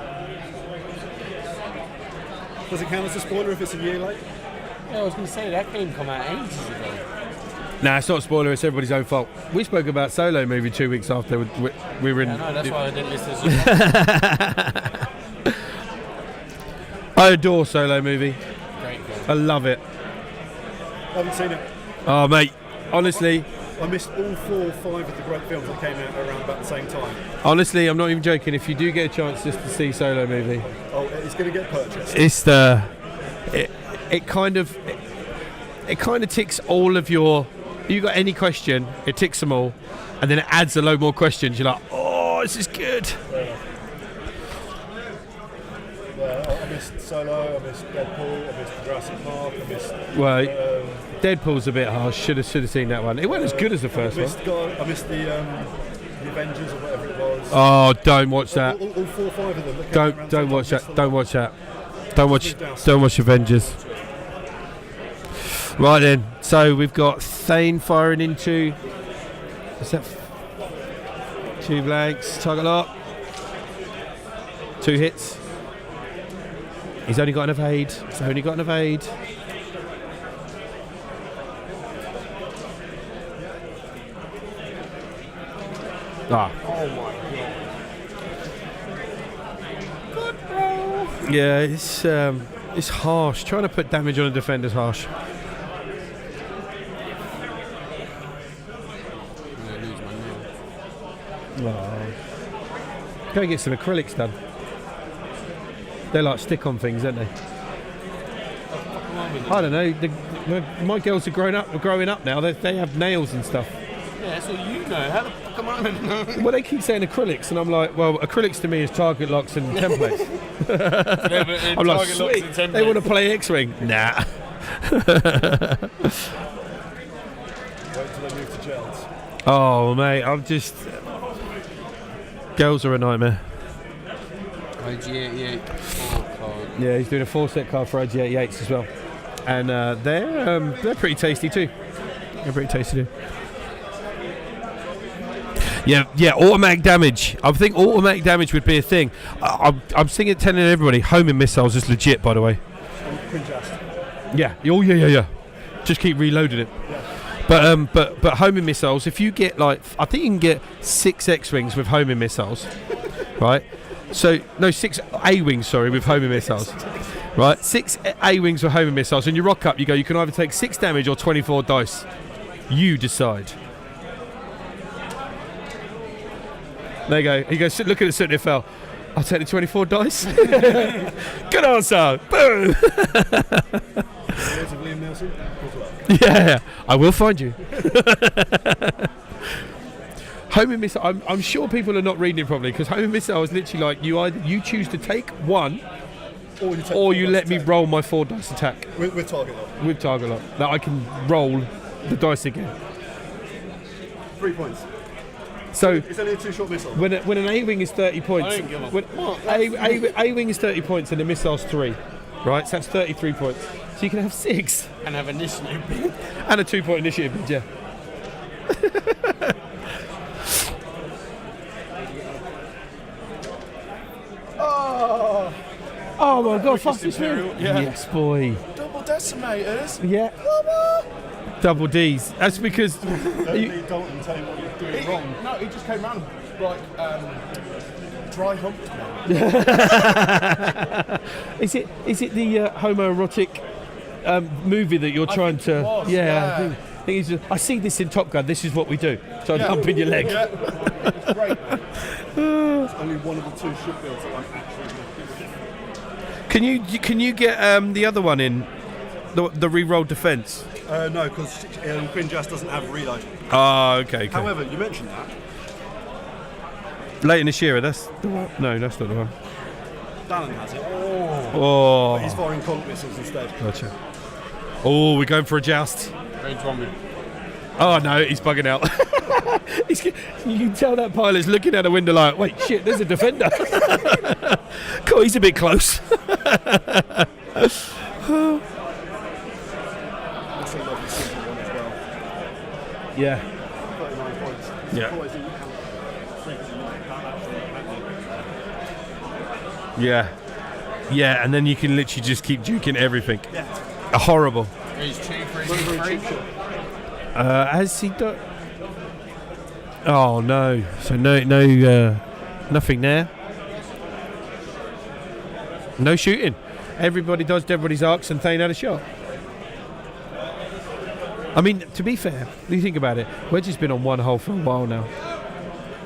Does it count as a spoiler if it's a year late? Yeah, I was going to say that game come out ages ago. Nah, it's not a spoiler. It's everybody's own fault. We spoke about Solo movie 2 weeks after we were in. Yeah, no, that's why I didn't listen to it. I adore Solo movie. Great game. I love it. I haven't seen it. Oh, mate. Honestly, I missed all 4 or 5 of the great films that came out around about the same time. honestly, I'm not even joking. If you do get a chance just to see Solo movie, Oh, it's going to get purchased. it's it kind of ticks all of your. You got any question, it ticks them all, and then it adds a load more questions. You're like, oh, this is good. I missed Solo, I missed Deadpool, I missed Jurassic Park, I missed... Well, Deadpool's a bit harsh. Should have seen that one. It wasn't as good as the first one. I missed the Avengers or whatever it was. Oh, don't watch that. All 4 or 5 of them. That came around Don't the watch same that. time. Don't watch that. Don't watch Avengers. Right then. So we've got Thane firing into. What's that? 2 blanks. Target lock. 2 hits. He's only got an evade. Ah. Oh my god. Yeah, it's harsh. Trying to put damage on a defender's harsh. I'm going to lose my nail. Go and get some acrylics done. They like stick on things, don't they? I don't know. My girls are growing up now. They have nails and stuff. Yeah, that's what you know. How the fuck am I going to know? Well, they keep saying acrylics, and I'm like, well, acrylics to me is target locks and templates. I'm like, sweet. They want to play Xwing. Nah. Wait till they move to gels. Oh, mate, I'm just. Girls are a nightmare. IG88 card. Yeah, he's doing a 4-set card for IG88s as well, and they're pretty tasty too. Yeah, automatic damage. I think automatic damage would be a thing. I'm telling everybody, homing missiles is legit, by the way. Quinjast. Yeah. Oh yeah. Just keep reloading it. Yeah. But homing missiles, if you get I think you can get 6 X-wings with homing missiles, right? So no, 6 A-wings, sorry, with homing missiles, right? 6 A-wings with homing missiles, and you rock up. You go. You can either take 6 damage or 24 dice. You decide. There you go. He goes. Look at the certain fell. I'll take the 24 dice. Good answer. Boom. Words of Liam Nelson. Good luck. Yeah, I will find you. Homing missile. I'm sure people are not reading it properly because homing missile is literally like you choose to take 1 or you let me roll my 4 dice attack with target lock. with target lock. That I can roll the dice again. 3 points. So It's only a 2 shot missile. when an A-wing is 30 points, I don't give a when A-wing is 30 points and the missile's 3, right? So that's 33 points. So you can have 6 And have initiative. and a 2-point initiative bid, yeah. Oh my god, fuck this Imperial, man. yeah. Yes, boy. Double decimators. Yeah. Double D's. That's because Don't need Dalton tell you what you're doing wrong. No, he just came round like dry humped me. is it the homoerotic movie that you're trying think it to? was, yeah. yeah. I think it's just, I see this in Top Gun. This is what we do. So I'm humping your leg. Yeah. It's great. It's only one of the 2 shipbuilds that I'm actually looking at. Can you get the other one in the re-roll defense? No, because Quinn Jazz doesn't have reload. Oh, okay. However, you mentioned that. Late in the Shearer, that's the one. No, that's not the one. Dallin has it. Oh, He's firing conch missiles instead. gotcha. Oh, we're going for a joust. Range 1 with Oh no, he's bugging out. You can tell that pilot's looking out the window like, wait, shit, there's a defender. Cool, he's a bit close. That's a lovely simple one as well. Yeah. 39 points. Yeah. Otherwise, you can't frequently like that actually. Yeah. Yeah, and then you can literally just keep juking everything. Yeah. Horrible. range 2, 3, Very 3. cheap shot. Has he done? Oh no! So no, nothing there. No shooting. Everybody dodged everybody's arcs, and Thane had a shot. I mean, to be fair, if you think about it, Wedge has been on one hole for a while now,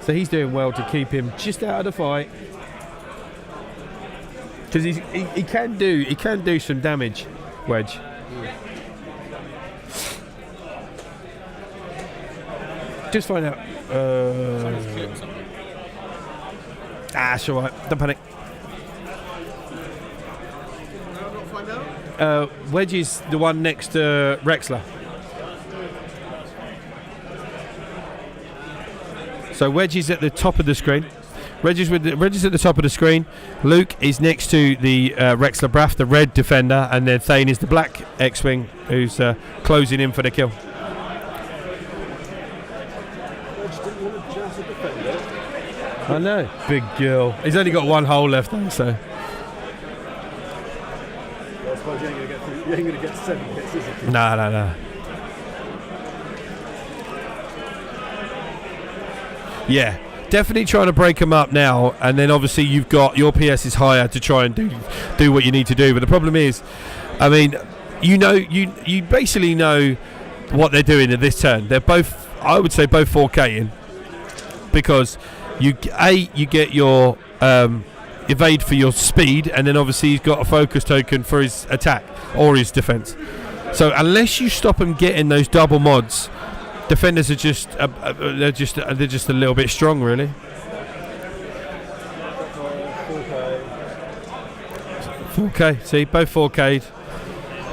so he's doing well to keep him just out of the fight. Because he can do some damage, Wedge. Just find out. It's all right. Don't panic. Wedge is the one next to Rexler. So Wedge is at the top of the screen. Wedge is at the top of the screen. Luke is next to the Rexler Braff, the red defender, and then Thane is the black Xwing, who's closing in for the kill. I know, big girl. He's only got one hole left though, so. I suppose you ain't going to get 7 hits, is it? No. Yeah, definitely trying to break them up now, and then obviously you've got your PS is higher to try and do what you need to do. But the problem is, I mean, you basically know what they're doing at this turn. They're both, I would say, both 4K-ing, because you get your evade for your speed, and then obviously he's got a focus token for his attack or his defense. So unless you stop him getting those double mods, defenders are just they're just a little bit strong, really. 4K. See, both 4K'd.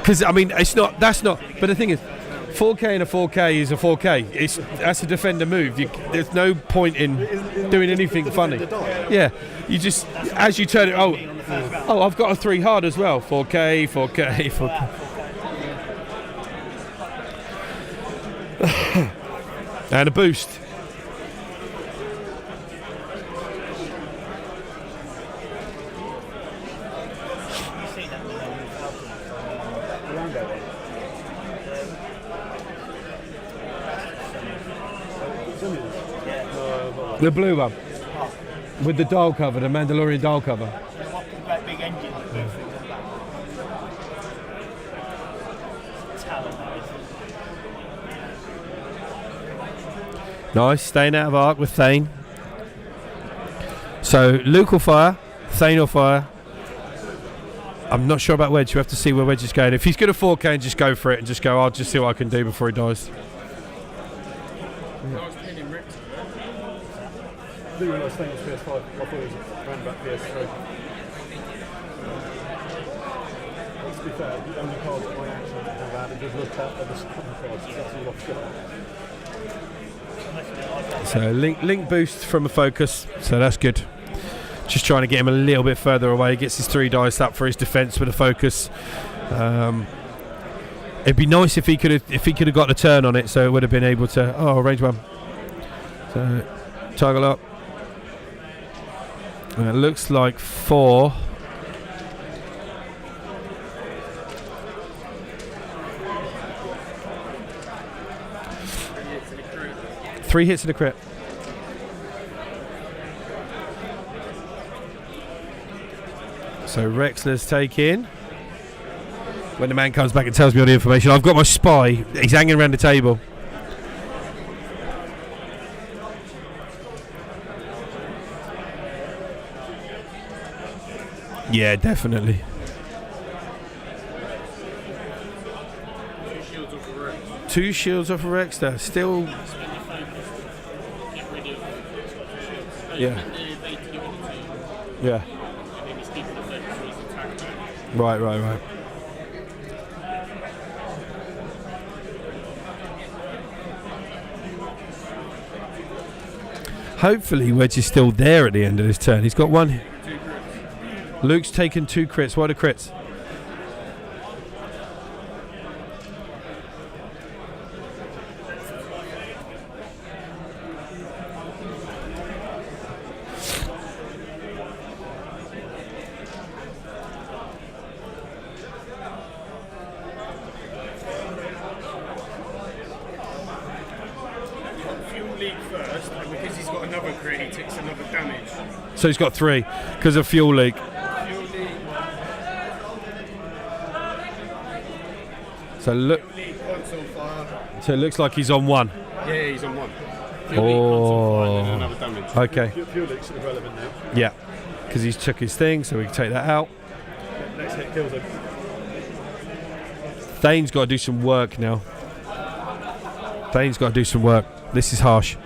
Because I mean, that's not. But the thing is, 4K and a 4K is a 4K. That's a defender move. There's no point in doing anything funny. Yeah, you just as you turn it. Oh, I've got a 3 hard as well. 4K, 4K, 4K. And a boost. The blue one. With the dial cover, the Mandalorian dial cover. That big engine. Nice, staying out of arc with Thane. So Luke will fire, Thane will fire. I'm not sure about Wedge. You have to see where Wedge is going. If he's good at 4K, and just go for it and just go, I'll just see what I can do before he dies. I didn't realise Thane was PS5. I thought it was around about PS3. be fair, the only cards that I actually have had and just looked at are the couple cards. That's all I've got. So link boost from a focus, so that's good. Just trying to get him a little bit further away. Gets his 3 dice up for his defence with a focus. It'd be nice if he could have got a turn on it, so it would have been able to. Oh, range 1. So toggle up. And it looks like 4. Three hits and a crit. So Rexler's taking. When the man comes back and tells me all the information, I've got my spy. He's hanging around the table. Yeah, definitely. 2 shields off of Rexler. Still. Yeah. Yeah. Right. Hopefully Wedge is still there at the end of this turn. He's got 1. Luke's taken 2 crits. What are crits? So he's got 3 because of fuel leak. So look. So it looks like he's on 1. Yeah, he's on 1. Oh. And another damage. Okay. Fuel leak's irrelevant now. Yeah. Because he's took his thing, so we can take that out. Next hit kills him. Thane's got to do some work now. Thane's got to do some work. This is harsh.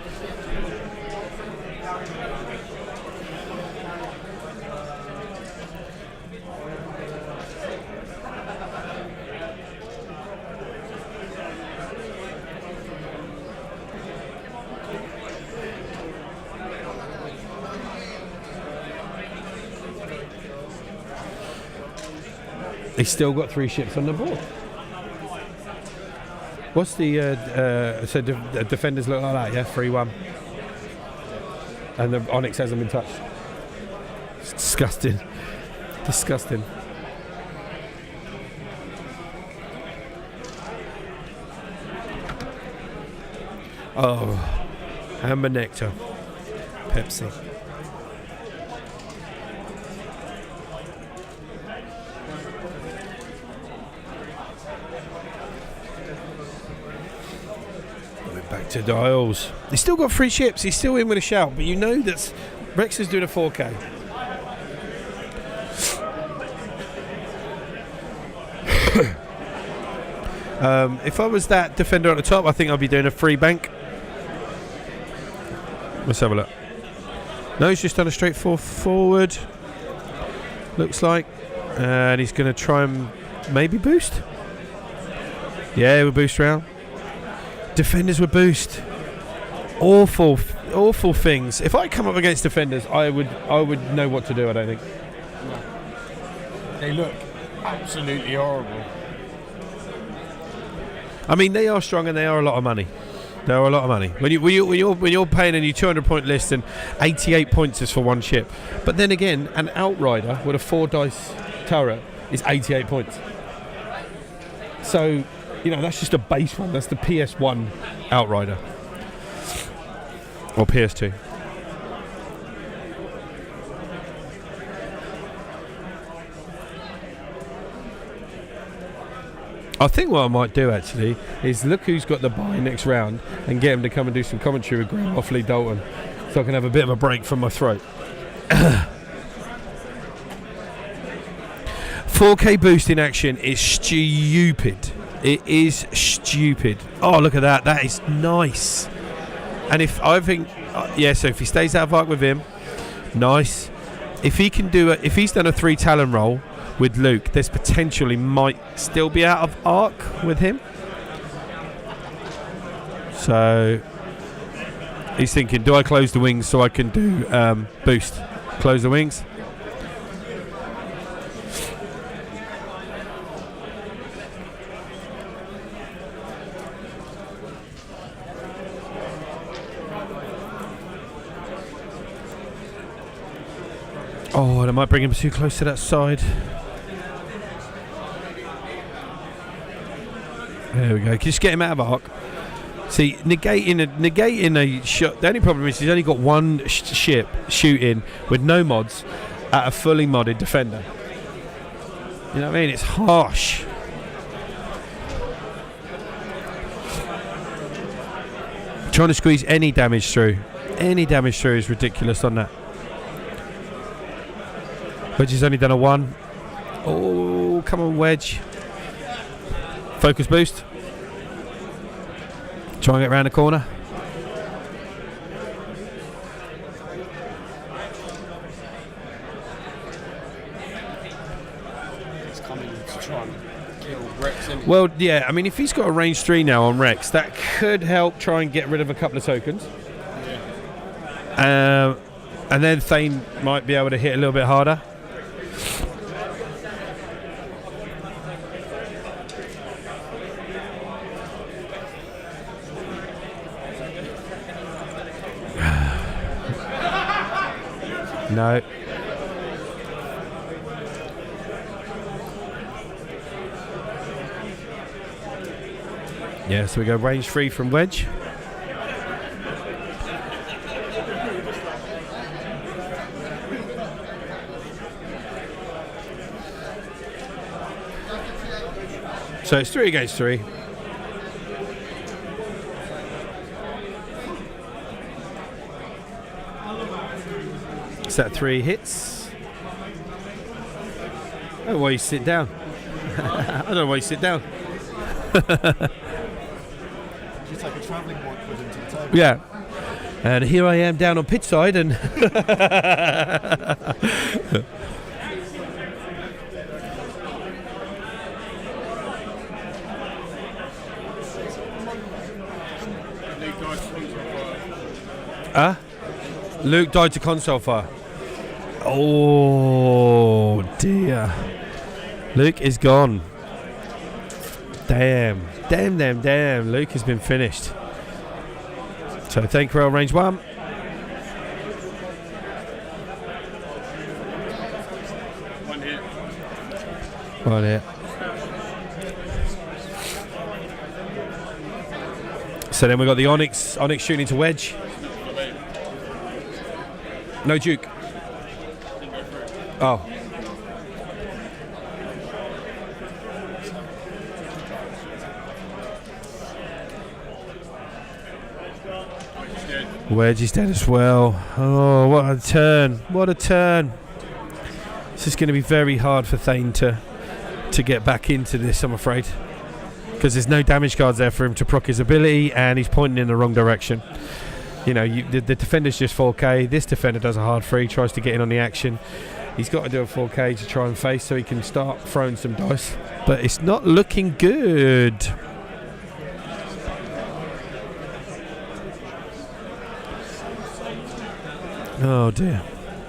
He's still got 3 ships on the board. What's the defenders look like that? Yeah, 3-1. And the Onyx hasn't been touched. It's disgusting. Disgusting. Oh, Amber Nectar, Pepsi. Back to dials. He's still got 3 ships. He's still in with a shout, but you know that Rex is doing a 4K. If I was that defender at the top, I think I'd be doing a free bank. Let's have a look. No, he's just done a straight forward. Looks like, and he's going to try and maybe boost. Yeah, we'll boost round. Defenders would boost. Awful things. If I come up against defenders, I would know what to do. I don't think. They look absolutely horrible. I mean, they are strong and they are a lot of money. They are a lot of money. When you're paying a 200-point list and 88 points is for 1 ship, but then again, an outrider with a 4 dice turret is 88 points. So. You know, that's just a base one. That's the PS1 Outrider. Or PS2. I think what I might do actually is look who's got the buy next round and get him to come and do some commentary with Graham Offley Dalton so I can have a bit of a break from my throat. 4K boost in action is stupid. It is stupid. Oh, look at that. That is nice. And if I think, so if he stays out of arc with him, nice. If he can do it, if he's done a 3 Talon roll with Luke. There's potential he might still be out of arc with him. So he's thinking, do I close the wings so I can do boost? Close the wings. Oh, that might bring him too close to that side. There we go. Just get him out of arc. See, negating a shot. The only problem is he's only got one ship shooting with no mods at a fully modded defender. You know what I mean? It's harsh. Trying to squeeze any damage through. Any damage through is ridiculous on that. Wedge has only done a 1. Oh, come on, Wedge. Focus boost. Try and get around the corner. He's coming to try and kill Rex. Well, yeah, I mean, if he's got a range 3 now on Rex, that could help try and get rid of a couple of tokens. Yeah. And then Thane might be able to hit a little bit harder. No. Yeah, so we go range 3 from Wedge. So it's 3 against 3. Is that 3 hits? I don't know why you sit down. I don't know why you sit down. You take a travelling bike with him to the table. Yeah. And here I am down on pit side and Luke died to console fire. Oh dear. Luke is gone. Damn. Luke has been finished. So thank you, range 1. One hit. So then we got the Onyx shooting into Wedge. No Duke. Oh. Wedge is dead as well. Oh, what a turn. What a turn. This is going to be very hard for Thane to get back into this, I'm afraid. Because there's no damage cards there for him to proc his ability, and he's pointing in the wrong direction. You know, the defender's just 4k. This defender does a hard free, tries to get in on the action. He's got to do a 4k to try and face so he can start throwing some dice. But it's not looking good. Oh dear.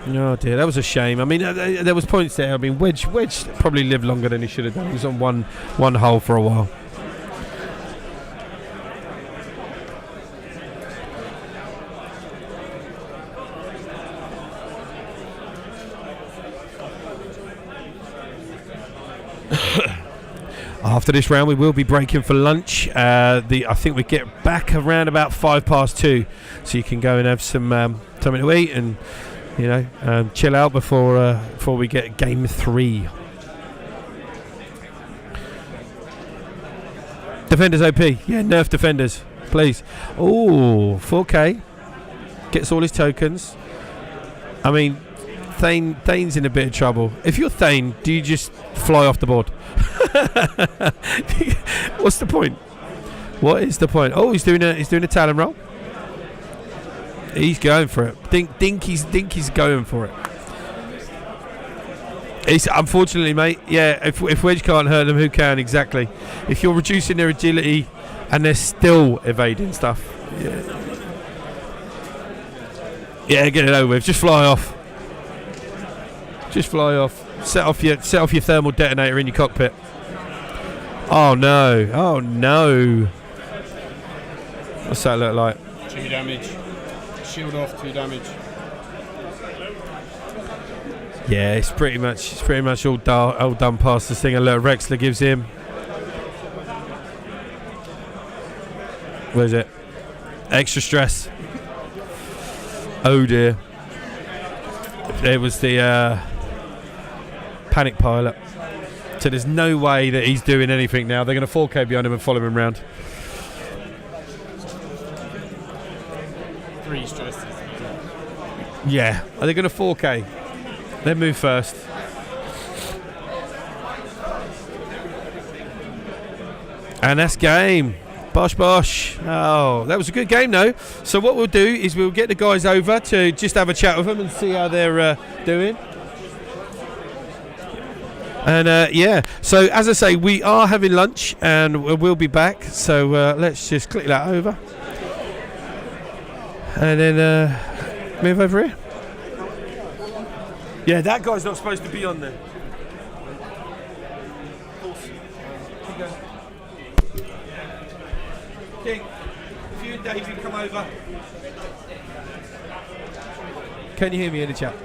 Oh dear, that was a shame. I mean, there was points there. I mean, Wedge probably lived longer than he should have done. He was on one hole for a while. After this round, we will be breaking for lunch. I think we get back around about 2:05, so you can go and have some something to eat and chill out before we get game 3. Defenders OP, yeah, nerf defenders, please. Oh, 4K gets all his tokens. I mean, Thane's in a bit of trouble. If you're Thane, do you just fly off the board? What's the point? What is the point? Oh, he's doing a talon roll. He's going for it. Think he's going for it. It's unfortunately, mate. Yeah, if Wedge can't hurt them, who can? Exactly. If you're reducing their agility and they're still evading stuff, yeah, get it over with. Just fly off. Just fly off. Set off your thermal detonator in your cockpit. Oh no! Oh no! What's that look like? 2 damage. Shield off. 2 damage. Yeah, it's pretty much all done past this thing. A little Rexler gives him. Where's it? Extra stress. Oh dear. It was the panic pilot. So there's no way that he's doing anything now. They're going to 4K behind him and follow him around. 3 stresses. Yeah. Are they going to 4K? They move first. And that's game. Bosh bosh. Oh, that was a good game though. So what we'll do is we'll get the guys over to just have a chat with them and see how they're doing. And yeah, so as I say, we are having lunch and we'll be back. So let's just click that over. And then move over here. Yeah, that guy's not supposed to be on there. King, if you and David come over. Can you hear me in the chat?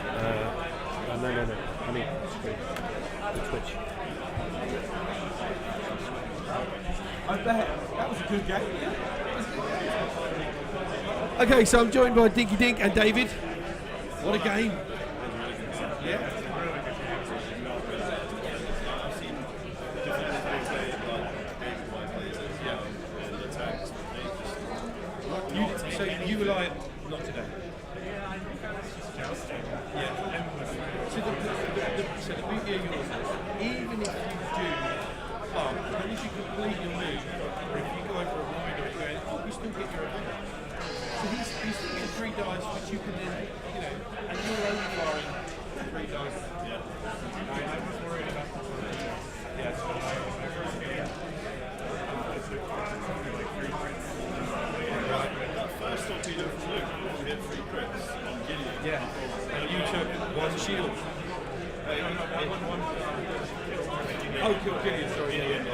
No. I mean, the Twitch. I bet. That was a good game. Okay, so I'm joined by Dinky Dink and David. What a game. Yeah. So you were like, not today. Yeah. So the beauty of yours is, even if you do bump, as long as you complete your move, or if you go over a ride or anything, you still get your event. So he's still getting 3 dice, which you can then, you know, and you're only firing 3 dice. Yeah. I was worried about the First torpedo from Luke, we hit 3 crits on Gideon. Yeah. And you took 1 shield. Oh, Gideon, sorry. Gideon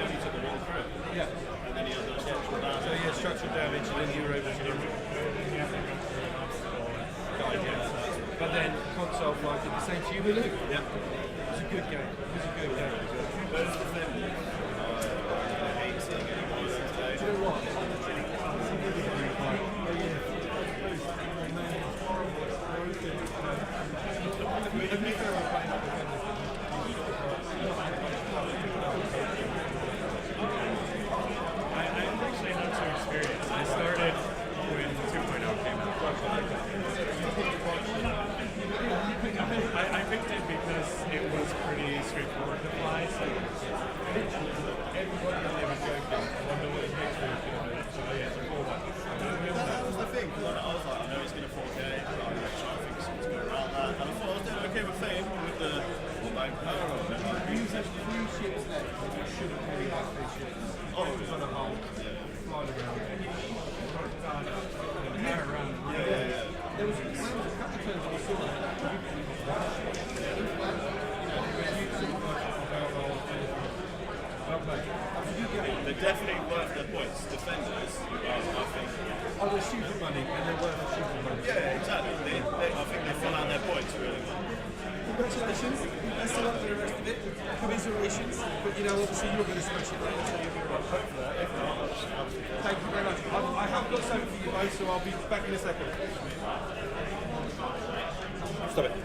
only took the 1 crit. Yeah. And then he had the structural damage. So yeah, structural damage, and then you were able to guide, yeah. But then console flight did the same to you, Luke. Yeah. It was a good game. It was a good game. Where's the thing? I hate seeing anyone today. Do you know what? They're definitely worth their points. Defenders, I think. Oh, they're super money, and they're worth super money. Yeah, exactly. I think they've run out their points really well. Congratulations. Best of luck for the rest of it. Commiserations. But you know, obviously you're going to smash it later, so you'll be right back for that. If not, thank you very much. I have got something for you both, so I'll be back in a second. Stop it.